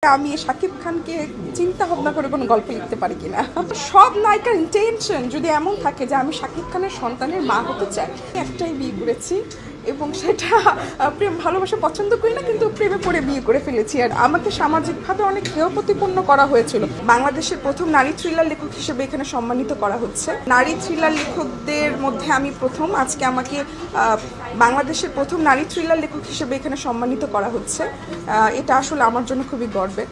আমি শাকিব খানকে চিন্তা ভাবনা করে কোনো গল্প লিখতে পারি কিনা। সব নায়িকার ইন্টেনশন যদি এমন থাকে যে আমি শাকিব খানের সন্তানের মা হতে চাই, একটাই বিয়ে করেছি এবং সেটা প্রেম ভালোবাসা পছন্দ করি না, কিন্তু প্রেমে পড়ে বিয়ে করে ফেলেছি। আর আমাকে সামাজিকভাবে অনেক হেয় প্রতিপন্ন করা হয়েছিল। বাংলাদেশের প্রথম নারী থ্রিলার লেখক হিসেবে এখানে সম্মানিত করা হচ্ছে। নারী থ্রিলার লেখকদের মধ্যে আমি প্রথম। আজকে আমাকে বাংলাদেশের প্রথম নারী থ্রিলার লেখক হিসেবে এখানে সম্মানিত করা হচ্ছে। এটা আসলে আমার জন্য খুবই গর্বের।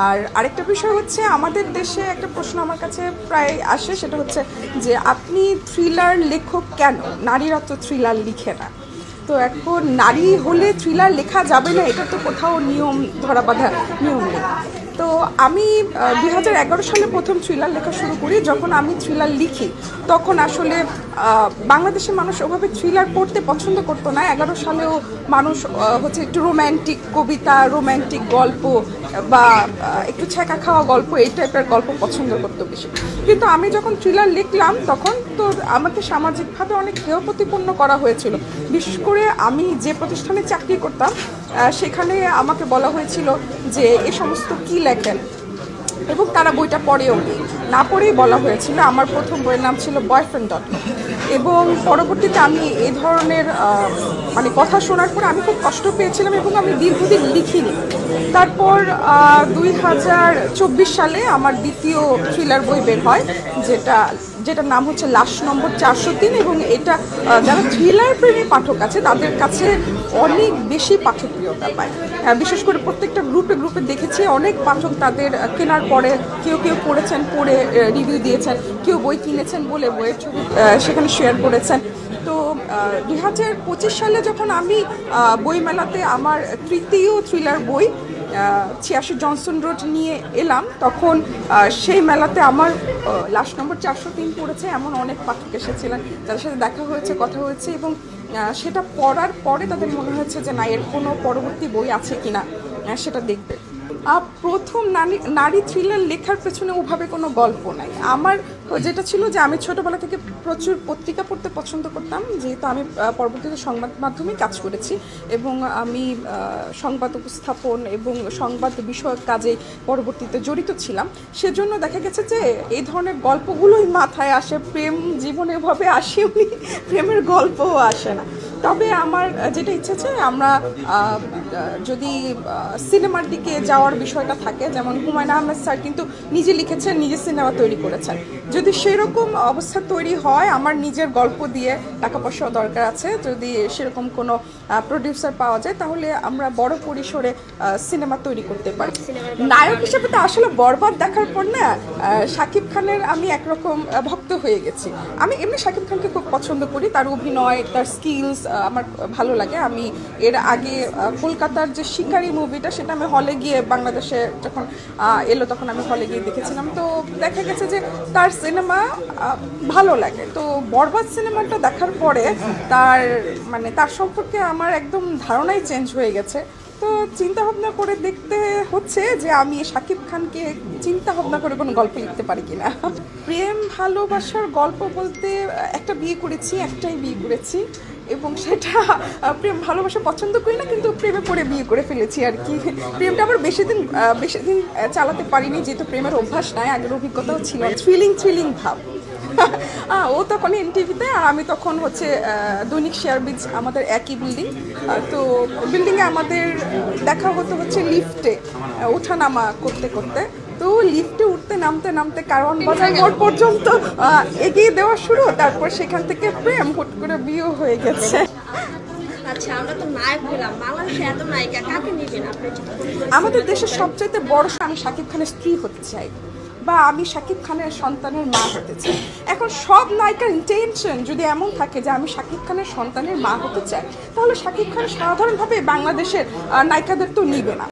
আর আরেকটা বিষয় হচ্ছে, আমাদের দেশে একটা প্রশ্ন আমার কাছে প্রায় আসে, সেটা হচ্ছে যে আপনি থ্রিলার লেখক কেন, নারীরা তো থ্রিলার লিখে না। তো এখন নারী হলে থ্রিলার লেখা যাবে না, এটা তো কোথাও নিয়ম ধরা বাঁধা নিয়ম নেই। তো আমি 2011 সালে প্রথম থ্রিলার লেখা শুরু করি। যখন আমি থ্রিলার লিখি তখন আসলে বাংলাদেশের মানুষ ওভাবে থ্রিলার পড়তে পছন্দ করতো না। 11 সালেও মানুষ হচ্ছে একটু রোম্যান্টিক কবিতা, রোম্যান্টিক গল্প বা একটু ছ্যাঁকা খাওয়া গল্প, এই টাইপের গল্প পছন্দ করতো বেশি। কিন্তু আমি যখন থ্রিলার লিখলাম তখন তো আমাকে সামাজিকভাবে অনেক হেয় প্রতিপন্ন করা হয়েছিল। বিশেষ করে আমি যে প্রতিষ্ঠানে চাকরি করতাম সেখানে আমাকে বলা হয়েছিল যে এ সমস্ত কী লেখেন, এবং তারা বইটা পড়েও না পড়েই বলা হয়েছিল। আমার প্রথম বইয়ের নাম ছিল বয়ফ্রেন্ড.com, এবং পরবর্তীতে আমি এই ধরনের মানে কথা শোনার পর আমি খুব কষ্ট পেয়েছিলাম এবং আমি দীর্ঘদিন লিখিনি। তারপর 2024 সালে আমার দ্বিতীয় থ্রিলার বই বের হয়, যেটার নাম হচ্ছে লাশ নম্বর 403, এবং এটা যারা থ্রিলার প্রেমী পাঠক আছে তাদের কাছে অনেক বেশি পাঠকপ্রিয়তা পায়। বিশেষ করে প্রত্যেকটা গ্রুপে দেখেছি অনেক পাঠক তাদের কেনার পরে কেউ পড়েছেন, পড়ে রিভিউ দিয়েছেন, কেউ বই কিনেছেন বলে বইয়ের ছবি সেখানে শেয়ার করেছেন। তো 2025 সালে যখন আমি বইমেলাতে আমার তৃতীয় থ্রিলার বই 86 জনসন রোড নিয়ে এলাম, তখন সেই মেলাতে আমার লাশ নম্বর 403 পড়েছে এমন অনেক পাঠক এসেছিলেন, তাদের সাথে দেখা হয়েছে, কথা হয়েছে, এবং সেটা পড়ার পরে তাদের মনে হয়েছে যে না, এর কোনো পরবর্তী বই আছে কিনা সেটা দেখবে। প্রথম নারী থ্রিলার লেখার পেছনে ওভাবে কোনো গল্প নাই। আমার যেটা ছিল যে আমি ছোটোবেলা থেকে প্রচুর পত্রিকা পড়তে পছন্দ করতাম, যেহেতু আমি পরবর্তীতে সংবাদ মাধ্যমে কাজ করেছি এবং আমি সংবাদ উপস্থাপন এবং সংবাদ বিষয়ক কাজে পরবর্তীতে জড়িত ছিলাম। সেজন্য দেখা গেছে যে এই ধরনের গল্পগুলোই মাথায় আসে। প্রেম জীবনে এভাবে আসেনি, প্রেমের গল্পও আসে না। তবে আমার যেটা ইচ্ছে আছে, আমরা যদি সিনেমার দিকে যাওয়ার বিষয়টা থাকে, যেমন হুমায়ুন আহমেদ স্যার কিন্তু নিজে লিখেছেন, নিজে সিনেমা তৈরি করেছেন, যদি সেরকম অবস্থা তৈরি হয়, আমার নিজের গল্প দিয়ে টাকা পয়সাও দরকার আছে, যদি সেরকম কোনো প্রডিউসার পাওয়া যায় তাহলে আমরা বড় পরিসরে সিনেমা তৈরি করতে পারি। নায়ক হিসেবে তো আসলে বরবাদ দেখার পর না শাকিব খানের আমি একরকম ভক্ত হয়ে গেছি। আমি এমনি শাকিব খানকে খুব পছন্দ করি, তার অভিনয়, তার স্কিলস আমার ভালো লাগে। আমি এর আগে কলকাতার যে শিকারি মুভিটা, সেটা আমি হলে গিয়ে, বাংলাদেশে যখন এলো তখন আমি হলে গিয়ে দেখেছিলাম। তো দেখা গেছে যে তার সিনেমা ভালো লাগে। তো বরবাদ সিনেমাটা দেখার পরে তার সম্পর্কে আমার একদম ধারণাই চেঞ্জ হয়ে গেছে। তো চিন্তা ভাবনা করে দেখতে হচ্ছে যে আমি শাকিব খানকে চিন্তা ভাবনা করে কোনো গল্প লিখতে পারি কিনা। প্রেম ভালোবাসার গল্প বলতে, একটা বিয়ে করেছি, একটাই বিয়ে করেছি, এবং সেটা প্রেম ভালোবাসা পছন্দ করি না, কিন্তু প্রেমে পড়ে বিয়ে করে ফেলেছি আর কি। প্রেমটা আবার বেশি দিন চালাতে পারিনি, যেহেতু প্রেমের অভ্যাস নাই, আগের অভিজ্ঞতাও ছিল। থ্রিলিং ভাব। ও তখন এনটিভিতে, আর আমি তখন হচ্ছে দৈনিক শেয়ারবিজ, আমাদের একই বিল্ডিং। তো বিল্ডিংয়ে আমাদের দেখা হচ্ছে লিফটে ওঠানামা করতে করতে। তো লিফটে উঠতে নামতে কারণ বাজার মোড় পর্যন্ত এগিয়ে দেওয়া শুরু, তারপর সেখান থেকে প্রেম, হুট করে বিয়ে হয়ে গেছে। আচ্ছা, আমরা তো নায়ক পেলাম, বাংলাদেশে এত নায়িকা, কাকে নেবেন আপনি? আমাদের দেশের সবচাইতে বড়, আমি শাকিব খানের স্ত্রী হতে চাই, বা আমি শাকিব খানের সন্তানের মা হতে চাই। এখন সব নায়িকার ইন্টেনশন যদি এমন থাকে যে আমি শাকিব খানের সন্তানের মা হতে চাই, তাহলে শাকিব খান সাধারণভাবে বাংলাদেশের নায়িকাদের তো নিবে না।